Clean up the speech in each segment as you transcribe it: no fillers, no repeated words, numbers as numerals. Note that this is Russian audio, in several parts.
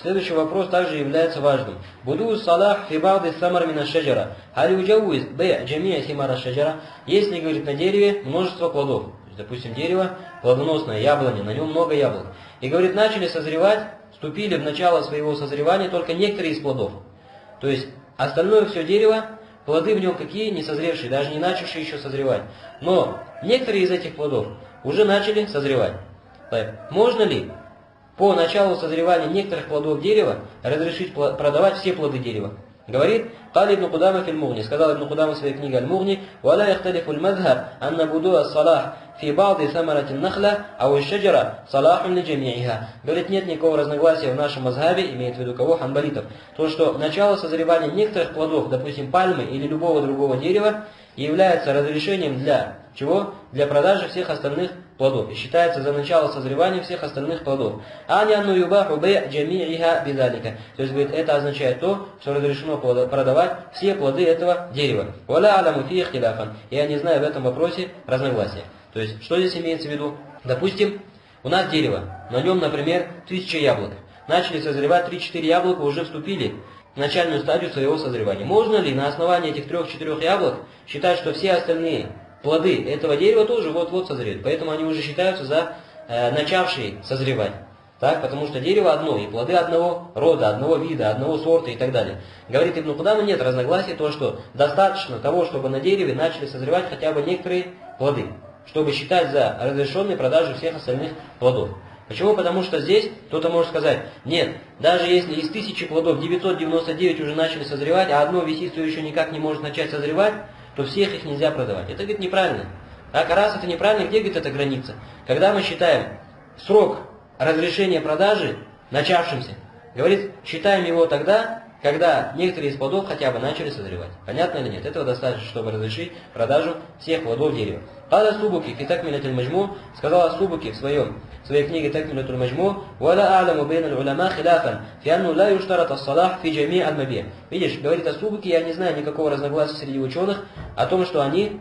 Следующий вопрос также является важным. Буду салах фи ба'ди самар мина шаджара. Халь уджауиз бэй джамия симара шаджара. Если, говорит, на дереве множество плодов. Допустим, дерево плодоносное, яблоня, на нем много яблок. И, говорит, начали созревать, вступили в начало своего созревания только некоторые из плодов. То есть, остальное все дерево, плоды в нем какие? Не созревшие, даже не начавшие еще созревать. Но некоторые из этих плодов уже начали созревать. Можно ли по началу созревания некоторых плодов дерева разрешить продавать все плоды дерева? Говорит, قال ابن قدامة في المغني, сказал Ибн Кудама в своей книге Аль-Мугни, ولا يختلف المذهب أن بدوء الصلاح في بعض ثمرة النخلة أو الشجرة صلاح لجميعها. Говорит, нет никакого разногласия в нашем мазхабе, имеет в виду кого? Ханбалитов. То, что начало созревания некоторых плодов, допустим, пальмы или любого другого дерева, является разрешением для чего? Для продажи всех остальных плодов. И считается за начало созревания всех остальных плодов. То есть, говорит, это означает то, что разрешено продавать все плоды этого дерева. И я не знаю в этом вопросе разногласия. То есть, что здесь имеется в виду? Допустим, у нас дерево, на нем, например, 1000 яблок. Начали созревать 3-4 яблока, уже вступили в начальную стадию своего созревания. Можно ли на основании этих 3-4 яблок считать, что все остальные плоды этого дерева тоже вот-вот созреют? Поэтому они уже считаются за начавшие созревать. Так? Потому что дерево одно, и плоды одного рода, одного вида, одного сорта и так далее. Говорит Ибн Кудама, нет разногласий, то, что достаточно того, чтобы на дереве начали созревать хотя бы некоторые плоды, чтобы считать за разрешенной продажу всех остальных плодов. Почему? Потому что здесь кто-то может сказать, нет, даже если из 1000 плодов 999 уже начали созревать, а одно висит, что еще никак не может начать созревать, то всех их нельзя продавать. Это, говорит, неправильно. Так, а раз это неправильно, где, говорит, эта граница? Когда мы считаем срок разрешения продажи начавшимся, говорит, считаем его тогда, когда некоторые из плодов хотя бы начали созревать. Понятно или нет? Этого достаточно, чтобы разрешить продажу всех плодов дерева. Каля Субуки фи такмилятиль маджму, сказала Субуки в своей книге Такмилятуль маджму, «Валя а'ламу бейн аль-уляма хиляфан, фи анну ла юштарат ас-салах фи джами аль-маби». Видишь, говорит о Субуки, я не знаю никакого разногласия среди ученых о том, что они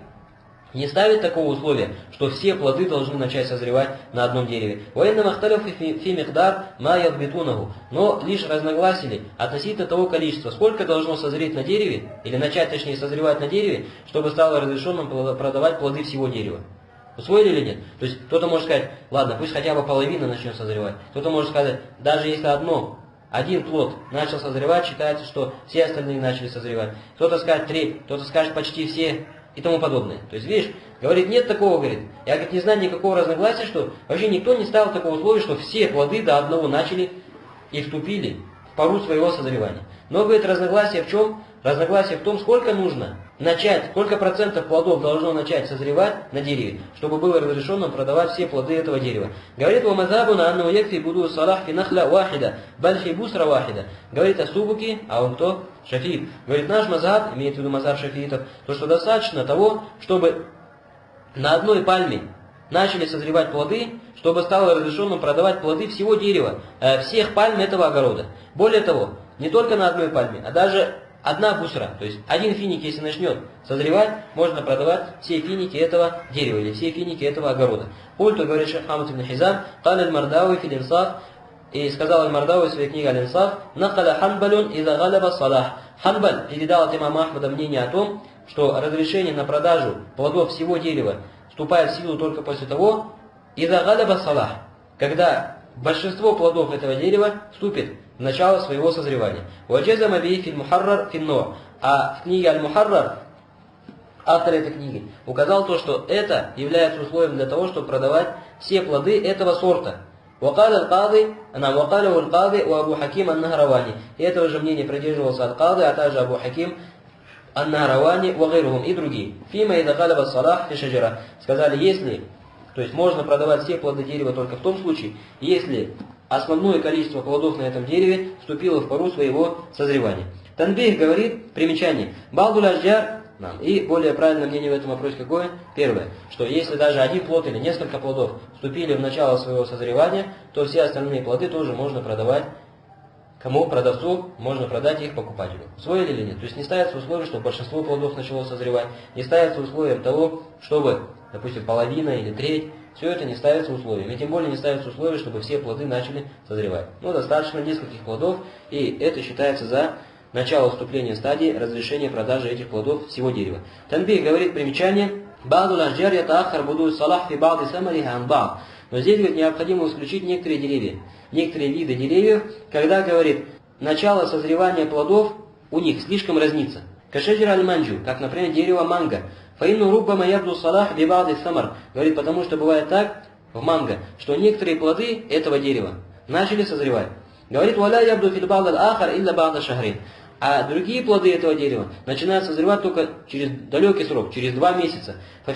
не ставят такого условия, что все плоды должны начать созревать на одном дереве. Но лишь разногласили относительно того количества, сколько должно созреть на дереве, или начать, точнее, созревать на дереве, чтобы стало разрешенным продавать плоды всего дерева. Усвоили или нет? То есть кто-то может сказать, ладно, пусть хотя бы половина начнет созревать. Кто-то может сказать, даже если один плод начал созревать, считается, что все остальные начали созревать. Кто-то скажет 3, кто-то скажет почти все и тому подобное. То есть, видишь, говорит, нет такого, говорит. Я, говорит, не знаю никакого разногласия, что вообще никто не ставил такого условия, что все плоды до одного начали и вступили в пору своего созревания. Но, говорит, разногласие в чем? Разногласие в том, сколько нужно начать, сколько процентов плодов должно начать созревать на дереве, чтобы было разрешено продавать все плоды этого дерева. Говорит, «Вамазабуна анну якфи буду салах фи нахля вахида, баль фи бусра вахида». Говорит о Субуки, а он кто? Шафиит. Говорит, наш мазхаб, имеет в виду мазхаб шафиитов, то, что достаточно того, чтобы на одной пальме начали созревать плоды, чтобы стало разрешенным продавать плоды всего дерева, всех пальм этого огорода. Более того, не только на одной пальме, а даже одна бусра, то есть один финик, если начнет созревать, можно продавать все финики этого дерева или все финики этого огорода. Ульту, говорит шейх Хамад ибн Хизам, «Кал аль-Мардауи фил инсаф», и сказал аль-Мардауи в своей книге «Аль-Инсаф», «Накаля ханбалюн иза галаба салах». Ханбаль передал от имама Ахмада мнение о том, что разрешение на продажу плодов всего дерева вступает в силу только после того, иза галаба салах, когда большинство плодов этого дерева вступит в начало своего созревания. Ваджазама би фил мухаррар фин но. А в книге Аль-Мухаррар автор этой книги указал то, что это является условием для того, чтобы продавать все плоды этого сорта. وقال القاضي وقاله القاضي وابو حكيم النهرواني. И этого же мнения придерживался Аль-Кади, а также Абу Хаким Ан-Нахаравани وغيرهم и другие. Фима ида галаба салах фи шаджара. Сказали, если, то есть можно продавать все плоды дерева только в том случае, если основное количество плодов на этом дереве вступило в пору своего созревания. Танбих говорит, примечание, балдуль ажджар, и более правильное мнение в этом вопросе какое? Первое, что если даже один плод или несколько плодов вступили в начало своего созревания, то все остальные плоды тоже можно продавать кому продавцу можно продать их покупателю. Усвоили или нет? То есть не ставится условие, чтобы большинство плодов начало созревать, не ставится условием того, чтобы, допустим, половина или треть, все это не ставится условием. И тем более не ставится условие, чтобы все плоды начали созревать. Ну, достаточно нескольких плодов, и это считается за начало вступления стадии разрешения продажи этих плодов всего дерева. Танбих говорит примечание. Но здесь, говорит, необходимо исключить некоторые деревья, некоторые виды деревьев, когда, говорит, начало созревания плодов у них слишком разнится. Кашеджир аль-манджу, как, например, дерево манго. Фаинну руббама ябду салах бибады самар. Говорит, потому что бывает так в манго, что некоторые плоды этого дерева начали созревать. Говорит, валя ябду фильбад аль-ахар илля бада шахрин. А другие плоды этого дерева начинают созревать только через далекий срок, через 2 месяца. В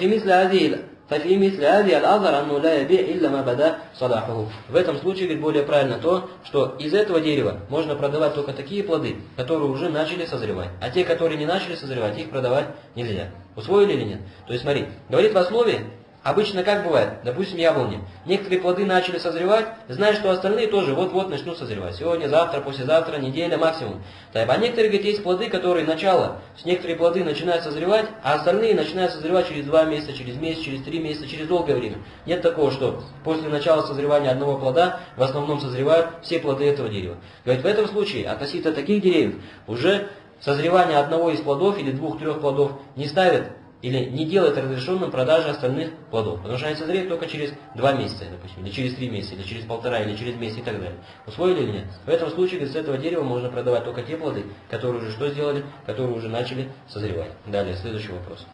этом случае, говорит, более правильно то, что из этого дерева можно продавать только такие плоды, которые уже начали созревать. А те, которые не начали созревать, их продавать нельзя. Усвоили или нет? То есть смотри, говорит в основе, обычно как бывает, допустим, яблони. Некоторые плоды начали созревать, знаешь, что остальные тоже вот-вот начнут созревать. Сегодня, завтра, послезавтра, неделя максимум. А некоторые, говорит, есть плоды, которые начало, некоторые плоды начинают созревать, а остальные начинают созревать через 2 месяца, через месяц, через 3 месяца, через долгое время. Нет такого, что после начала созревания одного плода в основном созревают все плоды этого дерева. Говорит, в этом случае относительно таких деревьев уже созревание одного из плодов или 2-3 плодов не ставит или не делает разрешенным продажи остальных плодов. Потому что они созреют только через 2 месяца, допустим, или через 3 месяца, или через 1,5, или через месяц и так далее. Усвоили или нет? В этом случае с этого дерева можно продавать только те плоды, которые уже что сделали, которые уже начали созревать. Далее, следующий вопрос.